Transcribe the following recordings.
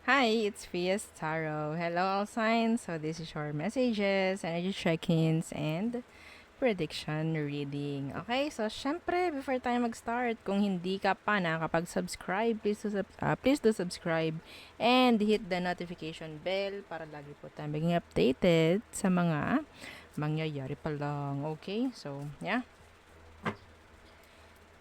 Hi, it's Fias Tarot. Hello, all signs. So, this is your messages, energy check-ins, and prediction reading. Okay, so syempre, before tayo mag-start, kung hindi ka pa nakakapag-subscribe, please do subscribe and hit the notification bell para lagi po tayo maging updated sa mga mangyayari pa lang. Okay, so, yeah.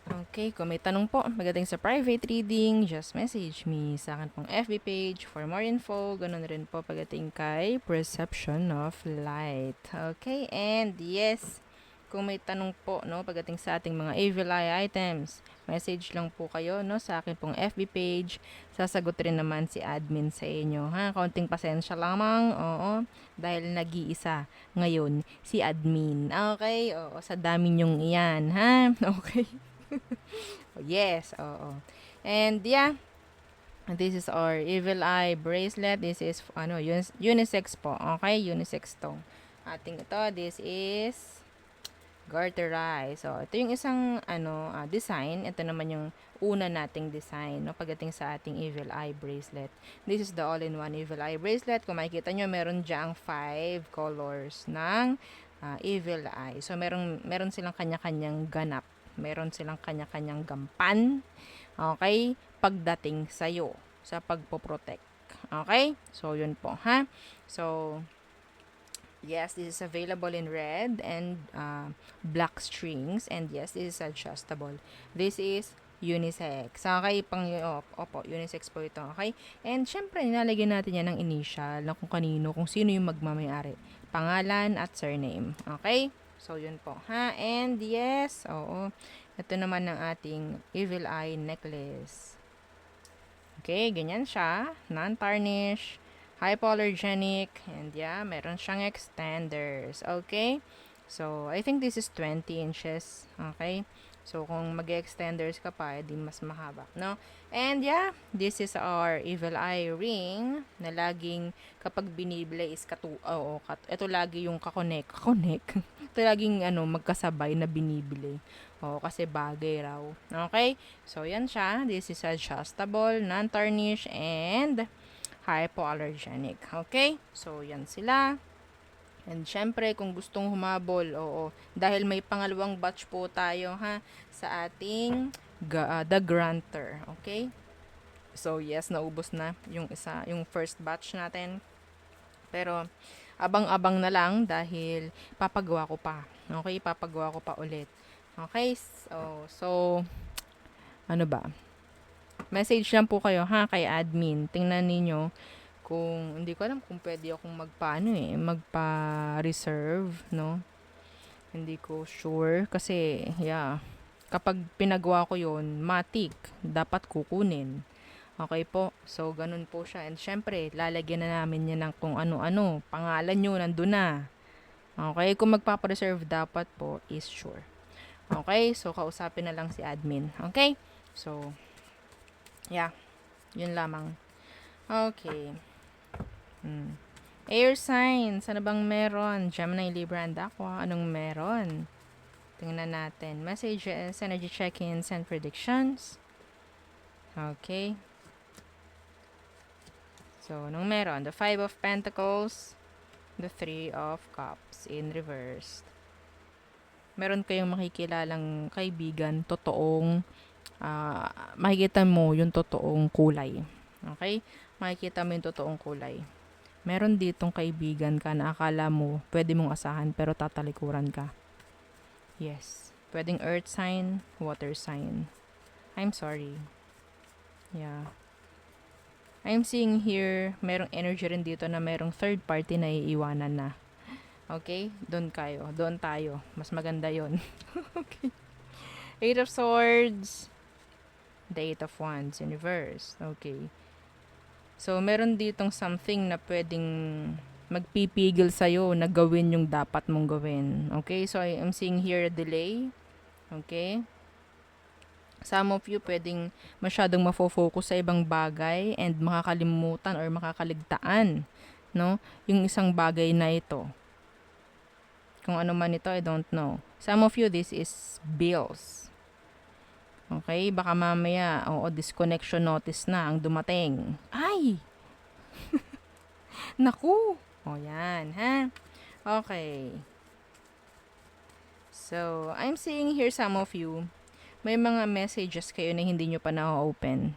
Okay, kung may tanong po pagdating sa private reading, just message me sa akin pong FB page for more info. Ganun rin po pagdating kay Perception of Light. Okay, and yes, kung may tanong po no pagdating sa ating mga evil eye items, message lang po kayo no sa akin pong FB page. Sasagot rin naman si admin sa inyo. Ha, kaunting pasensya lamang. Oo, dahil nag-iisa ngayon si admin. Okay, oo, sa dami nyong iyan, ha? Okay. Yes, oo. And yeah, this is our Evil Eye bracelet. This is unisex po. Okay, unisex to. Ating ito, this is garter eye. So, ito yung isang design. Ito naman yung una nating design no pagdating sa ating Evil Eye bracelet. This is the all-in-one Evil Eye bracelet. Kung makikita nyo, meron diyang 5 colors ng Evil Eye. So, meron silang kanya-kanyang ganap. Meron silang kanya-kanyang gampan. Okay? Pagdating sa'yo sa pagpoprotect. Okay? So, yun po, ha? So, yes, this is available in red and black strings. And yes, this is adjustable. This is unisex. Okay, opo, unisex po ito. Okay? And syempre, nilalagyan natin yan ng initial na kung kanino, kung sino yung magmamayari. Pangalan at surname. Okay? So, yun po. Ha? And yes, oo. Ito naman ang ating Evil Eye necklace. Okay, ganyan siya. Non-tarnish, hypoallergenic, and yeah, meron siyang extenders. Okay? So, I think this is 20 inches. Okay? So, kung mag-extenders ka pa, edi mas mahaba, no? And yeah, this is our Evil Eye ring na laging kapag binibili is ito lagi yung kakonek. Ito laging magkasabay na binibili. Oo, kasi bagay raw. Okay? So, yan siya. This is adjustable, non-tarnish, and hypoallergenic. Okay? So, yan sila. And syempre, kung gustong humabol, oo, dahil may pangalawang batch po tayo ha sa ating the granter, okay? So yes, naubos na yung first batch natin. Pero abang-abang na lang dahil papagawa ko pa. Okay, papagawa ko pa ulit. Okay? So ano ba? Message lang po kayo ha kay admin. Tingnan ninyo kung hindi ko alam kung pwede akong magpa-reserve, no? Hindi ko sure kasi yeah, kapag pinagawa ko 'yon, matik, dapat kukunin. Okay po. So ganun po siya. And syempre, lalagyan na namin 'yan ng kung ano-ano. Pangalan niyo nandun na. Okay, kung magpapa-reserve dapat po is sure. Okay? So kausapin na lang si admin. Okay? So yeah, 'yun lamang. Okay. Air signs, ano bang meron? Gemini, Libra, and Aqua, anong meron? Tingnan natin. Messages, energy check-ins, and predictions. Okay. So, anong meron? The Five of Pentacles, the Three of Cups in reverse. Meron kayong makikilalang kaibigan, totoong, makikita mo yung totoong kulay. Okay? Makikita mo yung totoong kulay. Meron ditong kaibigan ka na akala mo pwede mong asahan pero tatalikuran ka. Yes. Pwedeng earth sign, water sign. I'm sorry. Yeah. I'm seeing here, merong energy rin dito na merong third party na iiwanan na. Okay? Doon tayo. Mas maganda yon. Okay. Eight of Swords. The Eight of Wands in reverse. Okay. So, meron ditong something na pwedeng magpipigil sa'yo na gawin yung dapat mong gawin. Okay? So, I am seeing here a delay. Okay? Some of you pwedeng masyadong mafo-focus sa ibang bagay and makakalimutan or makakaligtaan, no? Yung isang bagay na ito. Kung ano man ito, I don't know. Some of you, this is bills. Okay? Baka mamaya, disconnection notice na ang dumating. Ay! Naku! O, yan, ha? Okay. So, I'm seeing here some of you, may mga messages kayo na hindi nyo pa na-open.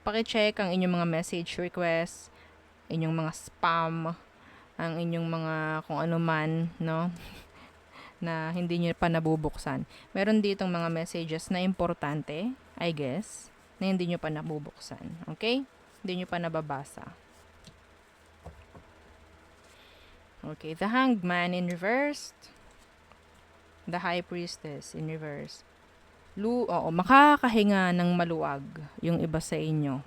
Paki-check ang inyong mga message requests, inyong mga spam, ang inyong mga kung ano man, no? Na hindi nyo pa nabubuksan. Meron ditong mga messages na importante, I guess, na hindi nyo pa nabubuksan. Okay? Hindi nyo pa nababasa. Okay, the Hanged Man in reverse. The High Priestess in reverse. Makakahinga ng maluwag yung iba sa inyo.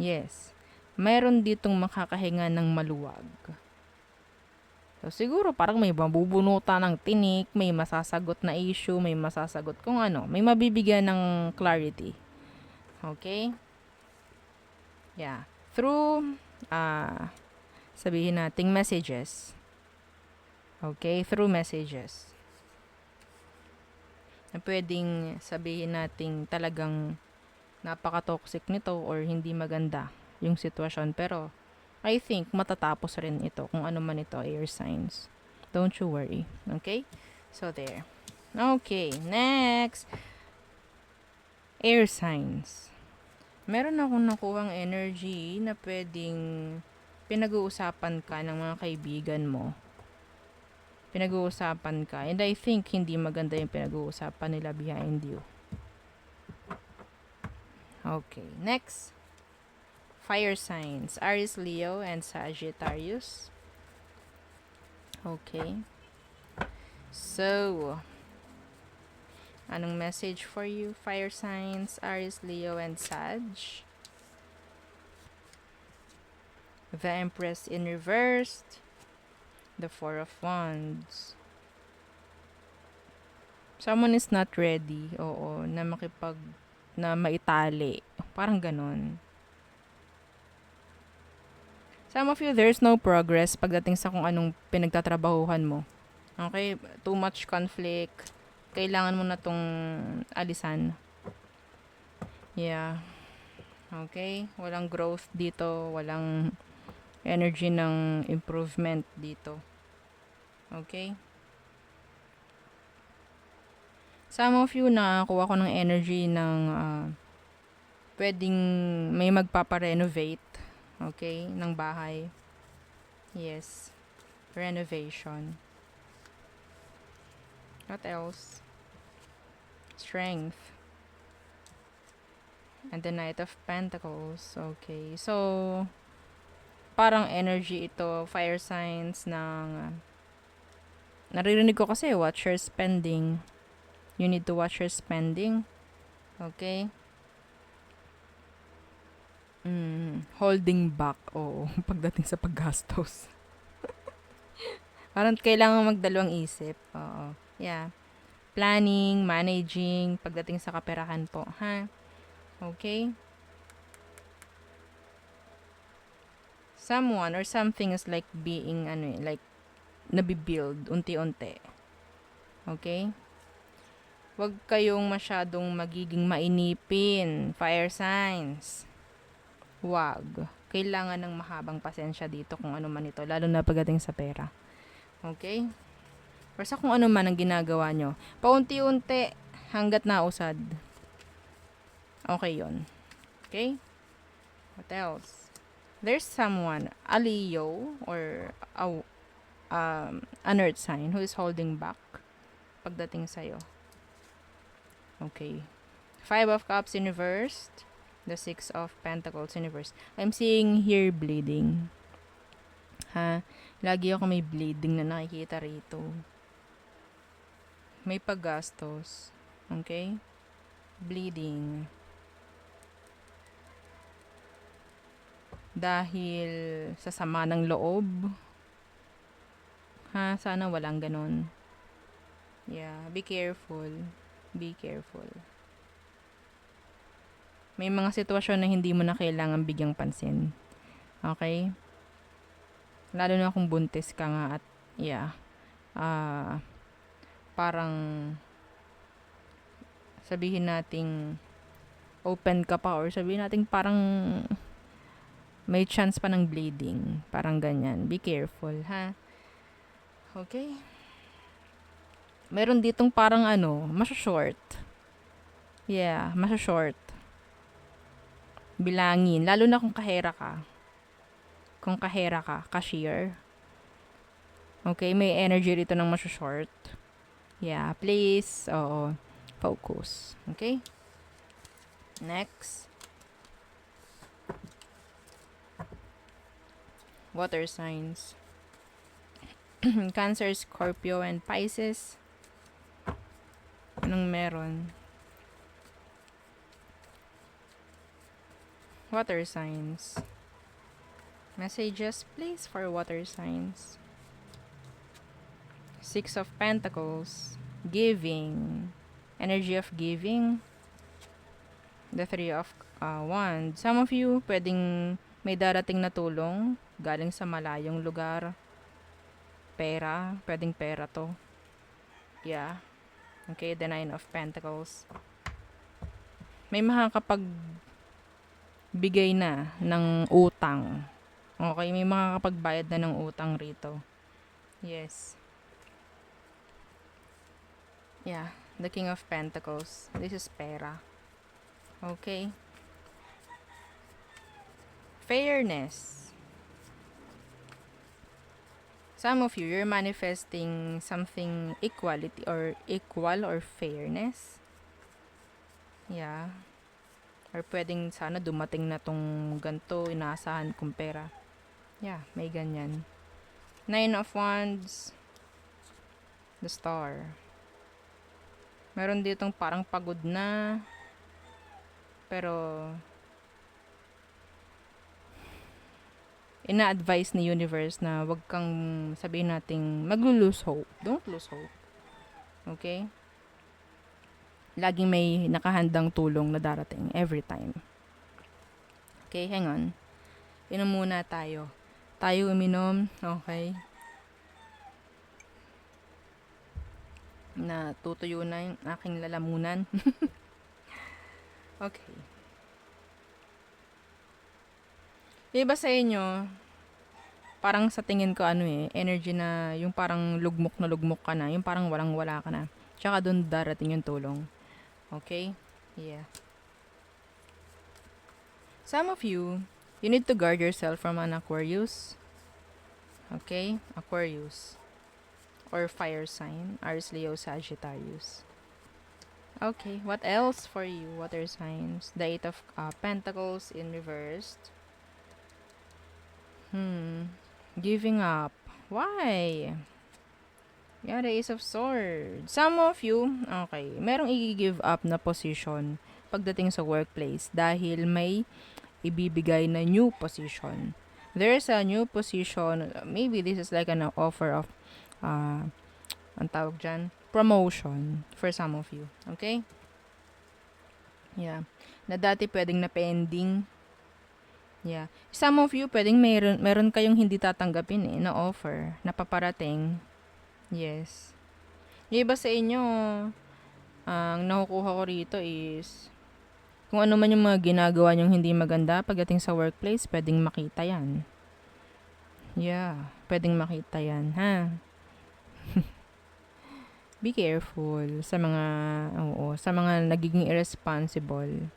Yes. Mayroon ditong makakahinga ng maluwag. So, siguro parang may mabubunutan ng tinik, may masasagot na issue, may masasagot kung ano, may mabibigyan ng clarity. Okay? Yeah. Through, sabihin nating messages. Okay? Through messages. Na pwedeng sabihin nating talagang napaka-toxic nito or hindi maganda yung sitwasyon. Pero, I think matatapos rin ito kung ano man ito, air signs. Don't you worry. Okay? So, there. Okay, next. Air signs. Meron akong nakuhang energy na pwedeng pinag-uusapan ka ng mga kaibigan mo. Pinag-uusapan ka. And I think hindi maganda yung pinag-uusapan nila behind you. Okay, next. Fire signs. Aries, Leo, and Sagittarius. Okay. So, anong message for you? Fire signs, Aries, Leo, and Sag. The Empress in reverse. The Four of Wands. Someone is not ready, oo, na maitali. Parang ganon. Some of you, there's no progress pagdating sa kung anong pinagtatrabahuhan mo. Okay? Too much conflict. Kailangan mo na tong alisan. Yeah. Okay? Walang growth dito. Walang energy ng improvement dito. Okay? Some of you, nakakuha ko ng energy ng pwedeng may magpaparenovate. Okay? Ng bahay. Yes. Renovation. What else? Strength. And the Knight of Pentacles. Okay. So, parang energy ito. Fire signs ng naririnig ko kasi watch your spending. You need to watch your spending. Okay? Holding back. Oo. Pagdating sa paggastos. Parang kailangan magdalawang isip. Oo. Yeah. Planning, managing, pagdating sa kaperahan po. Ha? Okay? Someone or something is like being, like, nabibuild unti-unti. Okay? Huwag kayong masyadong magiging mainipin. Fire signs. Huwag. Kailangan ng mahabang pasensya dito kung ano man ito. Lalo na pagdating sa pera. Okay? Or sa kung ano man ang ginagawa nyo. Paunti-unti hanggat nausad. Okay yon. Okay? What else? There's someone, a Leo or an earth sign who is holding back pagdating sa'yo. Okay. 5 of Cups in reverse. The 6 of Pentacles in reverse. I'm seeing here bleeding. Ha? Lagi ako may bleeding na nakikita rito. May paggastos. Okay? Bleeding. Dahil sa sama ng loob. Ha? Sana walang ganon. Yeah. Be careful. Be careful. May mga sitwasyon na hindi mo na kailangan bigyang pansin. Okay? Lalo na kung buntis ka nga at yeah. Parang sabihin nating open ka pa or sabihin nating parang May chance pa ng bleeding. Parang ganyan. Be careful, ha? Okay? Meron ditong parang short. Yeah, short. Bilangin. Lalo na kung kahera ka. Kung kahera ka, cashier. Okay, may energy rito ng short. Yeah, please. Oo. Focus. Okay? Next. Water signs. Cancer, Scorpio, and Pisces. Anong meron? Water signs. Messages, please, for water signs. Six of Pentacles. Giving. Energy of giving. The Three of Wands. Some of you, pwedeng may darating na tulong galing sa malayong lugar. Pera. Pwedeng pera to. Yeah. Okay, the Nine of Pentacles. May makakapagbigay na ng utang. Okay, may makakapagbayad na ng utang rito. Yes. Yeah, the King of Pentacles. This is pera. Okay. Fairness. Some of you, you're manifesting something equality or equal or fairness. Yeah. Or pwedeng sana dumating na tong ganito, inaasahan kong pera. Yeah, may ganyan. Nine of Wands. The Star. Meron ditong parang pagod na. Pero ina-advise ni universe na wag kang sabihin nating mag-lose hope. Don't lose hope. Okay? Laging may nakahandang tulong na darating every time. Okay, hang on. Inom muna tayo. Tayo uminom. Okay. Na tutuyo na yung aking lalamunan. Okay. Iba sa inyo, parang sa tingin ko energy na yung parang lugmok na lugmok ka na, yung parang walang-wala ka na. Tsaka doon darating yung tulong. Okay? Yeah. Some of you need to guard yourself from an Aquarius. Okay? Aquarius. Or fire sign. Aries, Leo, Sagittarius. Okay, what else for you, water signs? The Eight of Pentacles in reversed. Giving up. Why? Yeah, the Ace of Swords. Some of you, okay, merong i-give up na position pagdating sa workplace dahil may ibibigay na new position. There's a new position. Maybe this is like an offer of ang tawag dyan, promotion for some of you. Okay? Yeah. Na dati pwedeng na pending. Yeah. Some of you, pwedeng meron kayong hindi tatanggapin na offer, na paparating. Yes. Yung iba sa inyo, ang nakukuha ko rito is, kung ano man yung mga ginagawa nyong hindi maganda pagdating sa workplace, pwedeng makita yan. Yeah. Pwedeng makita yan, ha? Be careful sa mga nagiging irresponsible.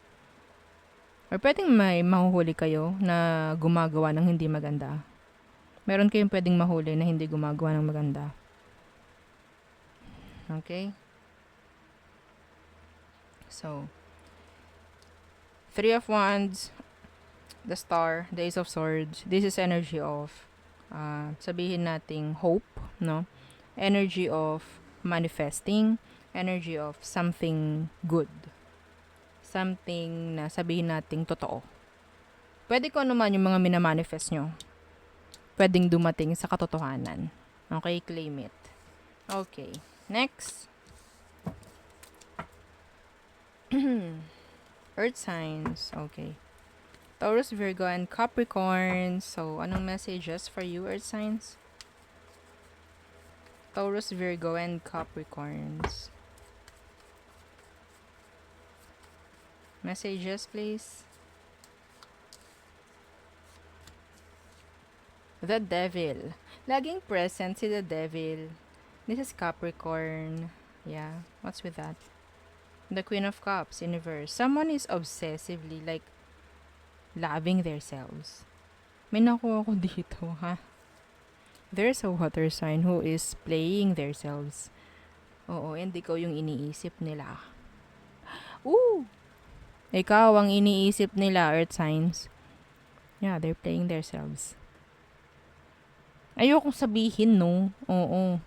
Or pwedeng may mahuhuli kayo na gumagawa ng hindi maganda. Meron kayong pwedeng mahuli na hindi gumagawa ng maganda. Okay? So, Three of Wands, the Star, the Ace of Swords. This is energy of, sabihin nating hope, no? Energy of manifesting, energy of something good. Something na sabihin nating totoo. Pwede ko naman yung mga minamanifest nyo. Pwedeng dumating sa katotohanan. Okay, claim it. Okay, next. Earth signs. Okay. Taurus, Virgo, and Capricorn. So, anong messages for you, Earth signs? Taurus, Virgo, and Capricorns. Messages, please. The Devil. Laging present si The Devil. This is Capricorn. Yeah, what's with that? The Queen of Cups, universe. Someone is obsessively, like, loving themselves. May nakuha ko dito, ha? There's a water sign who is playing themselves. Oo, and ikaw yung iniisip nila. Ooh! Ikaw ang iniisip nila, earth signs. Yeah, they're playing themselves. Ayokong sabihin, no? Oo.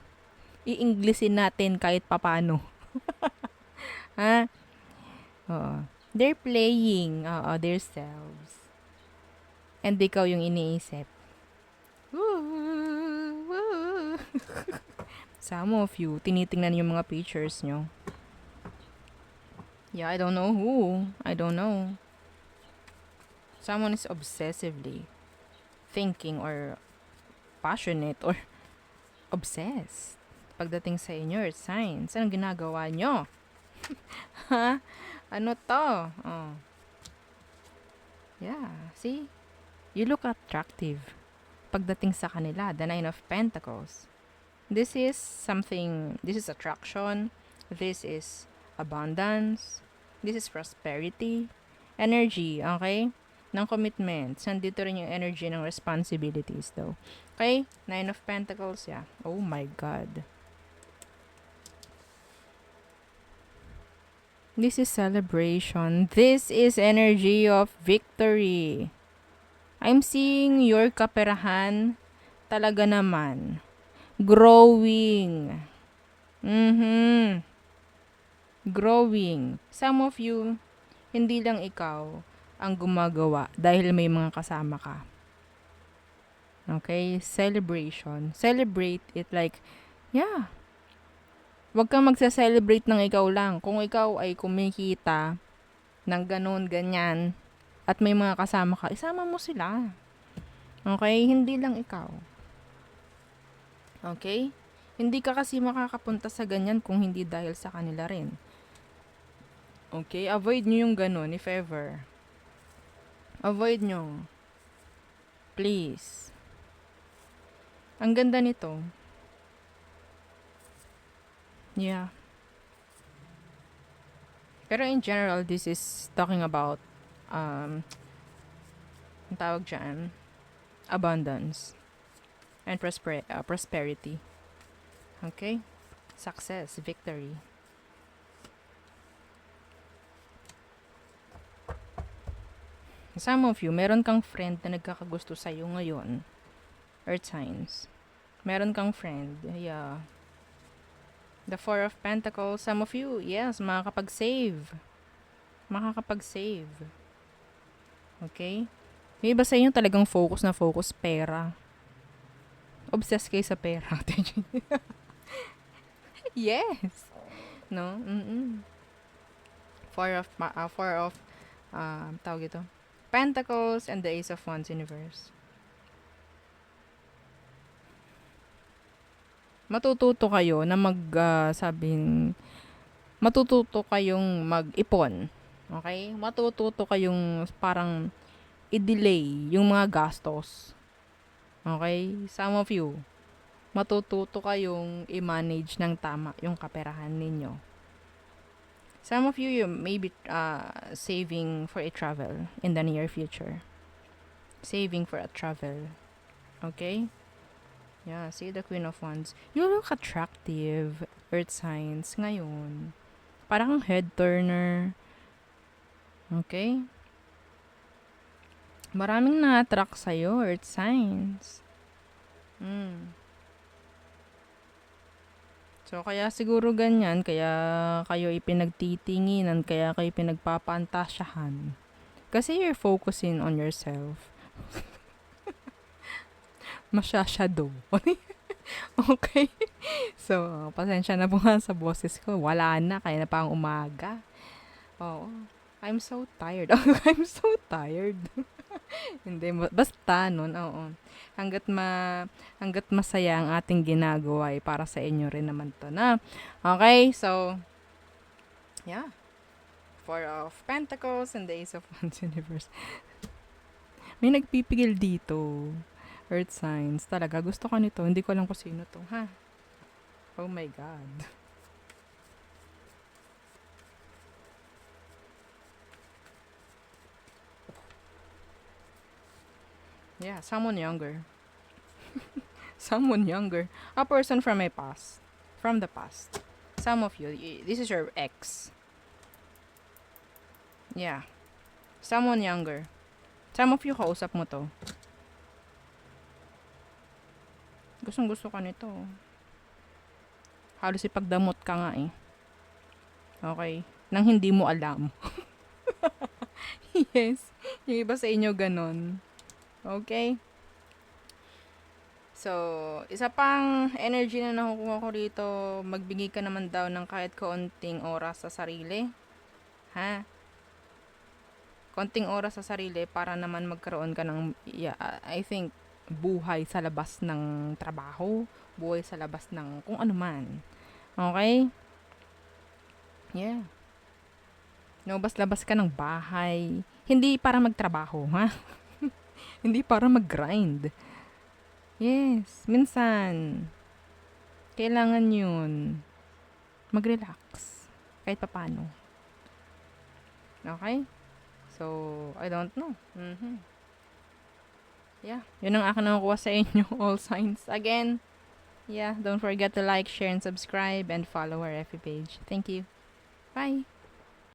I-Englishin natin kahit papano. Ha? Oo. They're playing, themselves. And ikaw yung iniisip. Woo! Woo! Some of you, tinitingnan yung mga pictures nyo. Yeah, I don't know who. I don't know. Someone is obsessively thinking or passionate or obsessed. Pagdating sa inyo, earth signs, anong ginagawa nyo? Ha? Ano to? Oh. Yeah, see? You look attractive. Pagdating sa kanila, the Nine of Pentacles. This is something, this is attraction, this is abundance, this is prosperity, energy, okay? Ng commitments. Nandito rin yung energy ng responsibilities daw. Okay? Nine of Pentacles, yeah. Oh my God. This is celebration. This is energy of victory. I'm seeing your kaperahan talaga naman. Growing. Growing. Some of you, hindi lang ikaw ang gumagawa dahil may mga kasama ka. Okay? Celebration. Celebrate it like, yeah. Huwag kang magsa-celebrate ng ikaw lang. Kung ikaw ay kumikita ng ganun, ganyan, at may mga kasama ka, isama mo sila. Okay? Hindi lang ikaw. Okay? Hindi ka kasi makakapunta sa ganyan kung hindi dahil sa kanila rin. Okay? Avoid nyo yung ganun, if ever. Avoid nyo. Please. Ang ganda nito. Yeah. Pero in general, this is talking about, ang tawag dyan, abundance and prosperity. Okay? Success, victory. Some of you, meron kang friend na nagkakagusto sa'yo ngayon. Earth signs. Meron kang friend. Yeah. The Four of Pentacles. Some of you, yes, makakapag-save. Makakapag-save. Okay? May iba sa inyo talagang focus na focus, pera. Obsessed kayo sa pera. Yes. No? Four of, tawag ito, Pentacles and the Ace of Wands universe. Matututo kayo na matututo kayong mag-ipon. Okay? Matututo kayong parang i-delay yung mga gastos. Okay? Some of you, matututo kayong i-manage ng tama yung kaperahan ninyo. Some of you may be saving for a travel in the near future. Saving for a travel. Okay? Yeah, see the Queen of Wands. You look attractive, earth signs, ngayon. Parang head turner. Okay? Maraming na-attract sa'yo, earth signs. So, kaya siguro ganyan, kaya kayo ipinagtitinginan, kaya kayo pinagpapantasyahan. Kasi you're focusing on yourself. Masyashado. Okay? So, pasensya na po nga sa boses ko. Wala na, kaya na pang umaga. Oo. I'm so tired. I'm so tired. Hindi, basta nun, oo. Hanggat masaya ang ating ginagawa, para sa inyo rin naman to na. Okay, so, yeah. Four of Pentacles and the Ace of Wands universe. May nagpipigil dito. Earth signs. Talaga, gusto ko nito. Hindi ko alam kung sino to, ha? Oh my God. Yeah, someone younger. Someone younger. A person from my past. From the past. Some of you, this is your ex. Yeah. Someone younger. Some of you, kausap mo to. Gustong gusto ka nito. Halos ipagdamot ka nga eh. Okay. Nang hindi mo alam. Yes. Yung iba sa inyo ganon. Okay? So, isa pang energy na nakukuha ko rito, magbigay ka naman daw ng kahit kaunting oras sa sarili. Ha? Konting oras sa sarili para naman magkaroon ka ng, yeah, I think, buhay sa labas ng trabaho, buhay sa labas ng kung ano man. Okay? Yeah. Labas-labas ka ng bahay. Hindi para magtrabaho, ha? Hindi para mag-grind. Yes, minsan, kailangan yun. Mag-relax. Kahit papano. Okay? So, I don't know. Yeah, yun ang akin nakukuha sa inyo, all signs. Again, yeah, don't forget to like, share, and subscribe, and follow our FB page. Thank you. Bye!